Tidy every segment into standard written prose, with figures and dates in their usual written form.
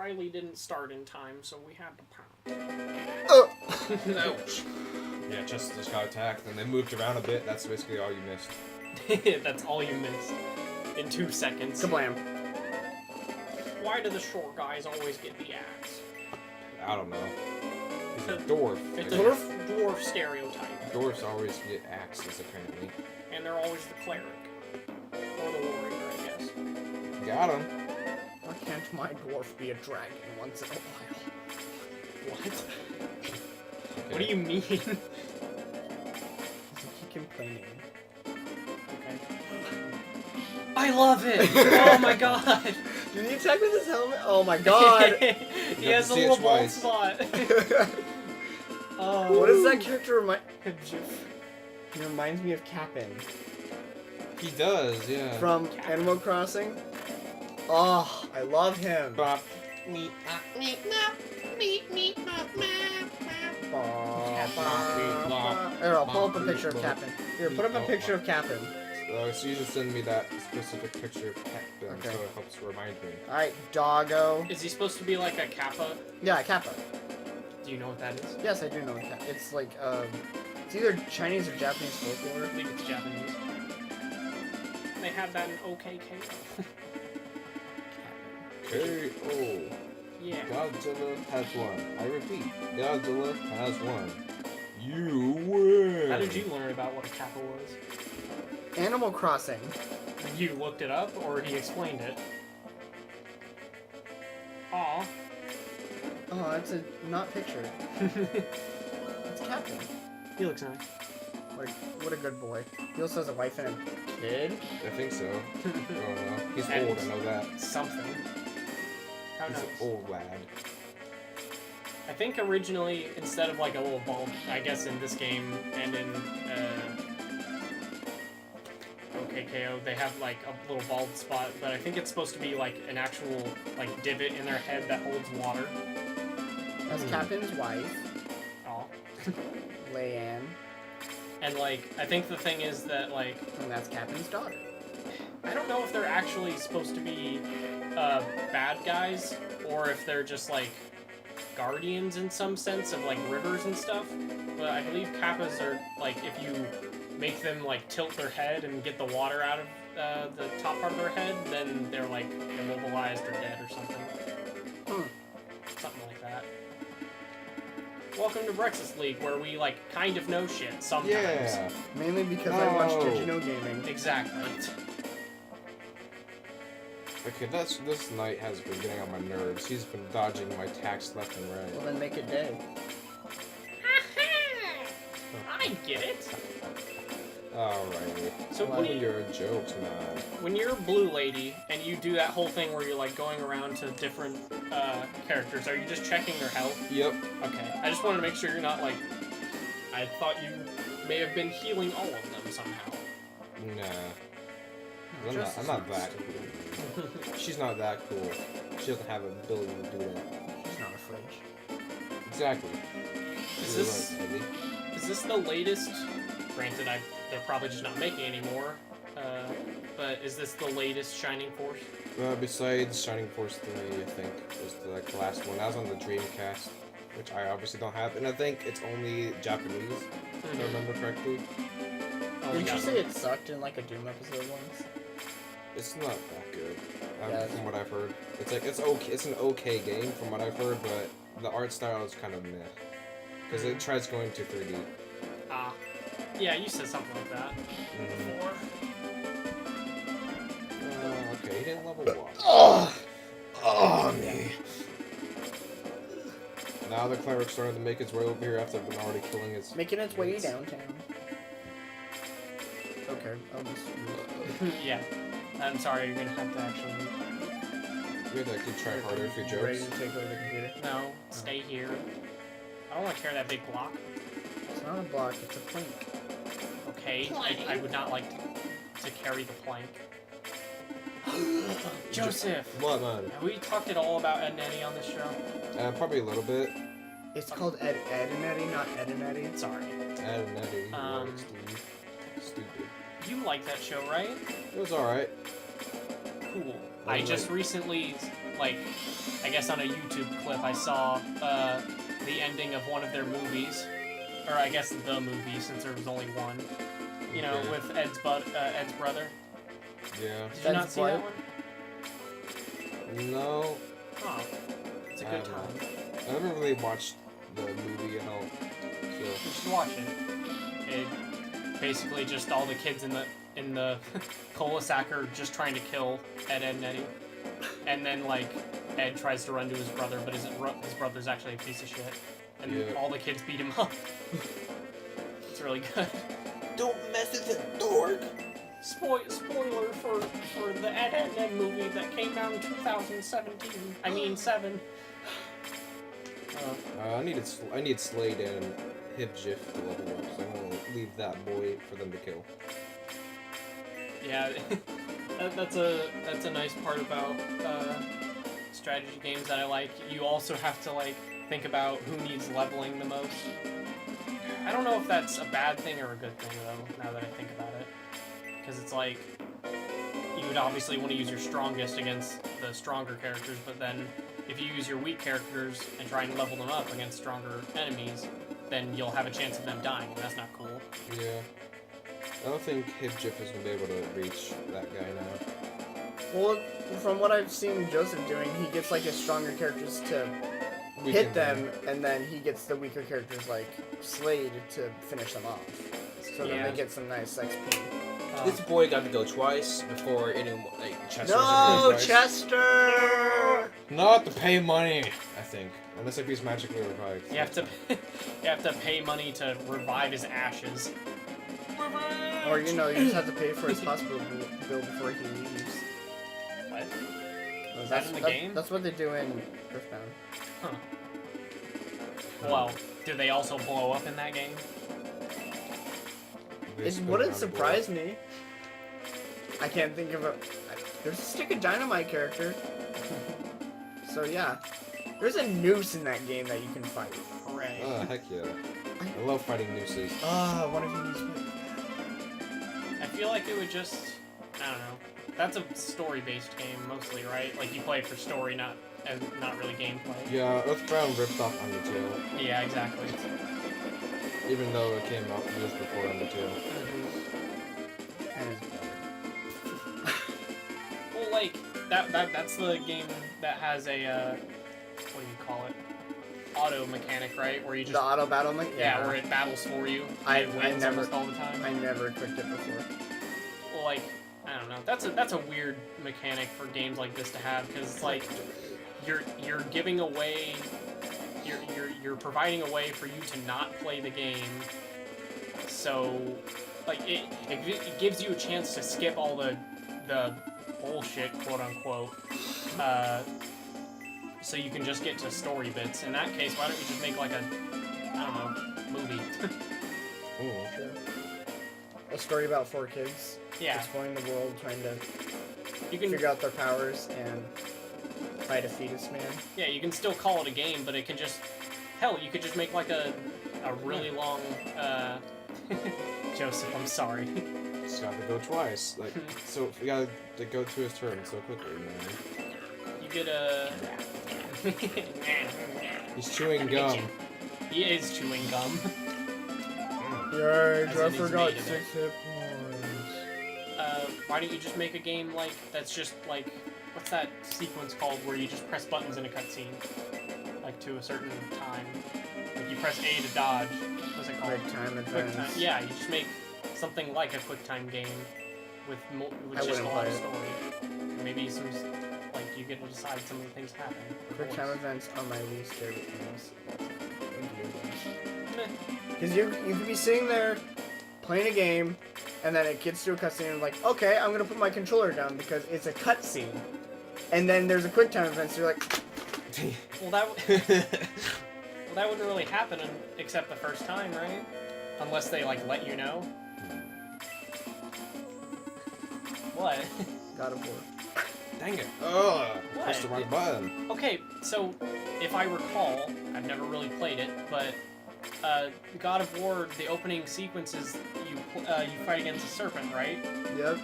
Riley didn't start in time, so we had to pound. Ouch. Yeah, just got attacked, and they moved around a bit. That's basically all you missed. That's all you missed. In 2 seconds. Kablam. Why do the short guys always get the axe? I don't know. He's a dwarf. It's a dwarf stereotype. Dwarfs always get axes, apparently. And they're always the cleric. Or the warrior, I guess. Got him. Why can't my dwarf be a dragon once in a while? What? Okay. What do you mean? He's complaining. Okay. I love it! Oh my god! Did he attack with his helmet? Oh my god! He has a little bald spot. What does that character remind? He reminds me of Kapp'n. He does, yeah. From Animal Crossing. Oh, I love him. Bop. Here, I'll pull up a picture of Kapp'n. Here, put up a picture of Kapp'n. So you just send me that specific picture of Kapp'n, Okay. so it helps remind me. Alright, doggo. Is he supposed to be like a kappa? Yeah, Kappa. Do you know what that is? Yes, I do know Kappa. It's like, it's either Chinese or Japanese folklore. I believe it's Japanese. They have that in OKKO. K.O. Yeah. Godzilla has won. I repeat, Godzilla has won. You win! How did you learn about what a kappa was? Animal Crossing. You looked it up, or he explained it? Aw. Oh, that's a not picture. It's Kapp'n. He looks nice. What a good boy. He also has a wife and a kid. I think so. Oh no. He's old, I know that. Something. How He's nice. an old lad. I think originally, instead of like a little bulb, I guess in this game and in OKKO, they have like a little bald spot, but I think it's supposed to be like an actual like divot in their head that holds water. That's Kapp'n's wife, Oh. Leanne, And like, I think the thing is that like, and that's Kapp'n's daughter. I don't know if they're actually supposed to be bad guys, or if they're just like guardians in some sense of like rivers and stuff. But I believe kappas are like, if you make them like tilt their head and get the water out of the top part of their head, then they're like immobilized or dead or something. Something like that. Welcome to Brexis League, where we like kind of know shit sometimes. Yeah. Mainly because I watch Digino Gaming. Exactly. Okay, this knight has been getting on my nerves. He's been dodging my attacks left and right. Well, then make it day. I get it. Alrighty. So Well, you're a jokes, man. when you're a blue lady and you do that whole thing where you're like going around to different characters, are you just checking their health? Yep. Okay, I just wanted to make sure you're not like. I thought you may have been healing all of them somehow. Nah. I'm not that cool. She's not that cool. She doesn't have the ability to do that. She's not a fridge. Exactly. Is You're this right, Eddie. is this the latest? Granted, they're probably just not making anymore. But is this the latest Shining Force? Besides Shining Force 3, I think, was the last one. That was on the Dreamcast, which I obviously don't have. And I think it's only Japanese, if I remember correctly. Oh, Didn't you say it sucked in like a Doom episode once? It's not that good, Yeah, from what I've heard. It's like, it's okay. It's an okay game from what I've heard, but the art style is kind of meh. Because it tries going to 3D. Ah. Yeah, you said something like that before. Okay, he didn't level 1. Oh, me. Now the cleric's starting to make its way over here after I've been already killing its... Making its way downtown. Okay, I'll just... Yeah. I'm sorry, you're gonna have to actually. You have to actually try harder for your Ready jokes. to take away the computer? No, stay here. I don't want to carry that big block. It's not a block, it's a plank. Okay, I would not like to carry the plank. Joseph! What, man? Have we talked at all about Ed and Eddie on this show? Probably a little bit. It's called Ed and Eddie, not Ed and Eddie. Sorry. Ed and Eddie. Steve. Stupid. You like that show, right? It was alright. Cool. I just recently like, I guess on a YouTube clip I saw the ending of one of their movies, or I guess the movie since there was only one. You know, Okay. with Ed's brother. Yeah. Did you not Ed's see that one? No. Oh, it's a good time. I haven't really watched the movie at all. So. You should watch it. It basically just all the kids in the cul-de-sac are just trying to kill Ed, and Eddie, and then like Ed tries to run to his brother, but his brother's actually a piece of shit, and all the kids beat him up. It's really good. Don't mess with the dork. Spoiler for the Ed, Ed movie that came out in 2017. I mean 7. I need Slade and Hip Jiff to level up, so I'm gonna leave that boy for them to kill. Yeah, that's a nice part about strategy games that I like. You also have to like think about who needs leveling the most. I don't know if that's a bad thing or a good thing though. Now that I think about it, because it's like you would obviously want to use your strongest against the stronger characters, but then if you use your weak characters and try and level them up against stronger enemies, then you'll have a chance of them dying, and that's not cool. Yeah. I don't think Hip Jiff is gonna be able to reach that guy now. Well, from what I've seen Joseph doing, he gets like his stronger characters to hit them, and then he gets the weaker characters like Slade to finish them off. So then they get some nice XP. This boy got to go twice before anyone, like, Chester No, was Chester! Not to pay money, I think. Unless if he's magically revived. You have to pay money to revive his ashes. Or you know, you just have to pay for his hospital bill before he leaves. What? Well, that in the game? That's what they do in Earthbound. Huh. Well, do they also blow up in that game? It wouldn't surprise me. I can't think of a. There's a Stick of Dynamite character. So yeah, there's a noose in that game that you can fight. Hooray. Oh, heck yeah. I love fighting nooses. One of you needs me. I feel like it would just, I don't know. That's a story-based game mostly, right? Like you play it for story, not really gameplay. Yeah, Earthbound ripped off Undertale. Yeah, exactly. Even though it came out years before Undertale. And it's better. Well, like that's the game that has a what do you call it? Auto mechanic, right? Where you just The auto battle mechanic? yeah, where it battles for you. It wins almost all the time. I never clicked it before. Well, like I don't know. That's a weird mechanic for games like this to have because it's like you're giving away. You're providing a way for you to not play the game, so like it gives you a chance to skip all the bullshit, quote unquote, so you can just get to story bits. In that case, why don't you just make like a I don't know movie? Oh, Sure. A story about 4 kids Yeah, exploring the world, trying to you can figure out their powers and fight a fetus man. yeah you can still call it a game, but it can just hell you could just make like a really long Joseph, I'm sorry. He's got to go twice. Like, so we got to go to his turn so quickly, man. You get a. He's chewing gum. He is chewing gum. Yikes, As in I he's forgot made of 6 hit points. Why don't you just make a game like that's just like what's that sequence called where you just press buttons in a cutscene, like to a certain time. Like you press A to dodge. What's it called? Quick time Quick advance. time. Yeah, you just make something like a quick time game with I just a wouldn't lot of play it. story. Maybe some like you get to decide some of the things happen. Quick time events are my least favorite things in video games. Meh. Because you could be sitting there playing a game, and then it gets to a cutscene and like, okay, I'm gonna put my controller down because it's a cutscene. And then there's a quick time event, so you're like, Well, that wouldn't really happen except the first time, right? Unless they like let you know. What? God of War. Dang it. Ugh. What? Press the wrong button. Okay, so if I recall, I've never really played it, but God of War, the opening sequences, you fight against a serpent, right? Yep.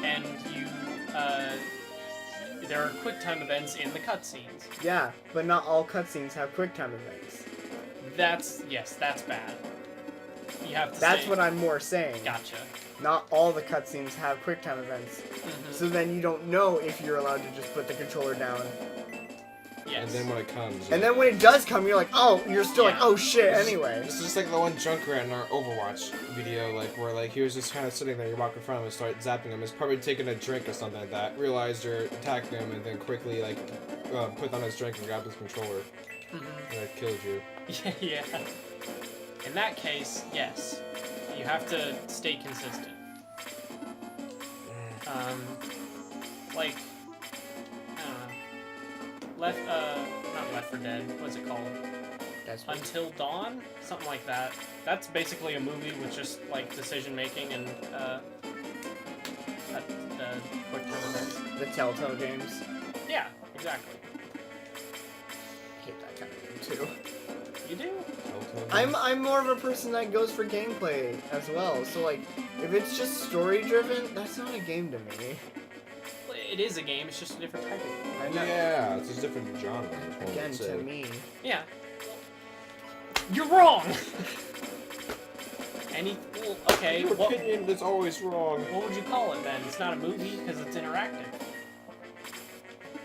And there are QuickTime events in the cutscenes. Yeah, but not all cutscenes have QuickTime events. That's bad. You have to That's say, what I'm more saying. Gotcha. Not all the cutscenes have QuickTime events. Mhm. So then you don't know if you're allowed to just put the controller down. Yes. And then when it comes. And then when it does come, you're like, oh, you're still like, Yeah. oh shit, anyway. This is just like the one Junkrat in our Overwatch video, like where like he was just kind of sitting there, you walk in front of him and start zapping him. He's probably taking a drink or something like that. Realized you're attacking him and then quickly like put down his drink and grab his controller. Mhm. And that killed you. Yeah. In that case, yes. You have to stay consistent. Like, not Left 4 Dead, what's it called? That's what Until Dawn? Something like that. That's basically a movie with just, like, decision making and, the quick time events. the Telltale games. Yeah, exactly. I hate that kind of game too. You do? I'm more of a person that goes for gameplay as well. So like, if it's just story driven, that's not a game to me. Well, it is a game, it's just a different type of game. I know. Yeah, it's a different genre. Again, to me. Yeah. You're wrong! Well, okay, Your what opinion is always wrong. would you call it then? It's not a movie because it's interactive.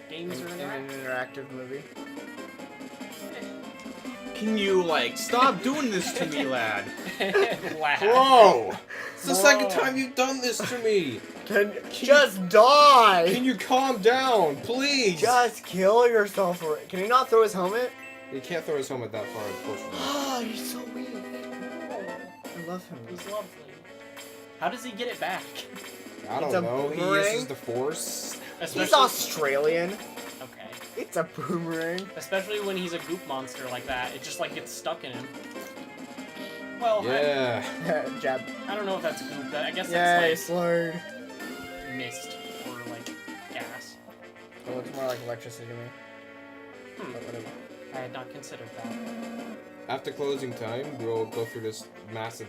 Games are In interactive. an interactive movie. Can you, like, stop doing this to me, lad? Laugh. Bro! It's the Bro. second time you've done this to me! Just die! Can you calm down, please? Just kill yourself for it. Can he not throw his helmet? He can't throw his helmet that far, unfortunately. Oh, he's so weak. I love him. He's lovely. How does he get it back? I It's don't a know. He boomerang. uses the force. He's Australian. Okay. It's a boomerang. Especially when he's a goop monster like that, it just like gets stuck in him. Well, Yeah. Jab. I don't know if that's goop. I guess Yay, that's slurred. like mist or like gas. It looks more like electricity to me. Hmm. But whatever. I had not considered that. After closing time, we'll go through this massive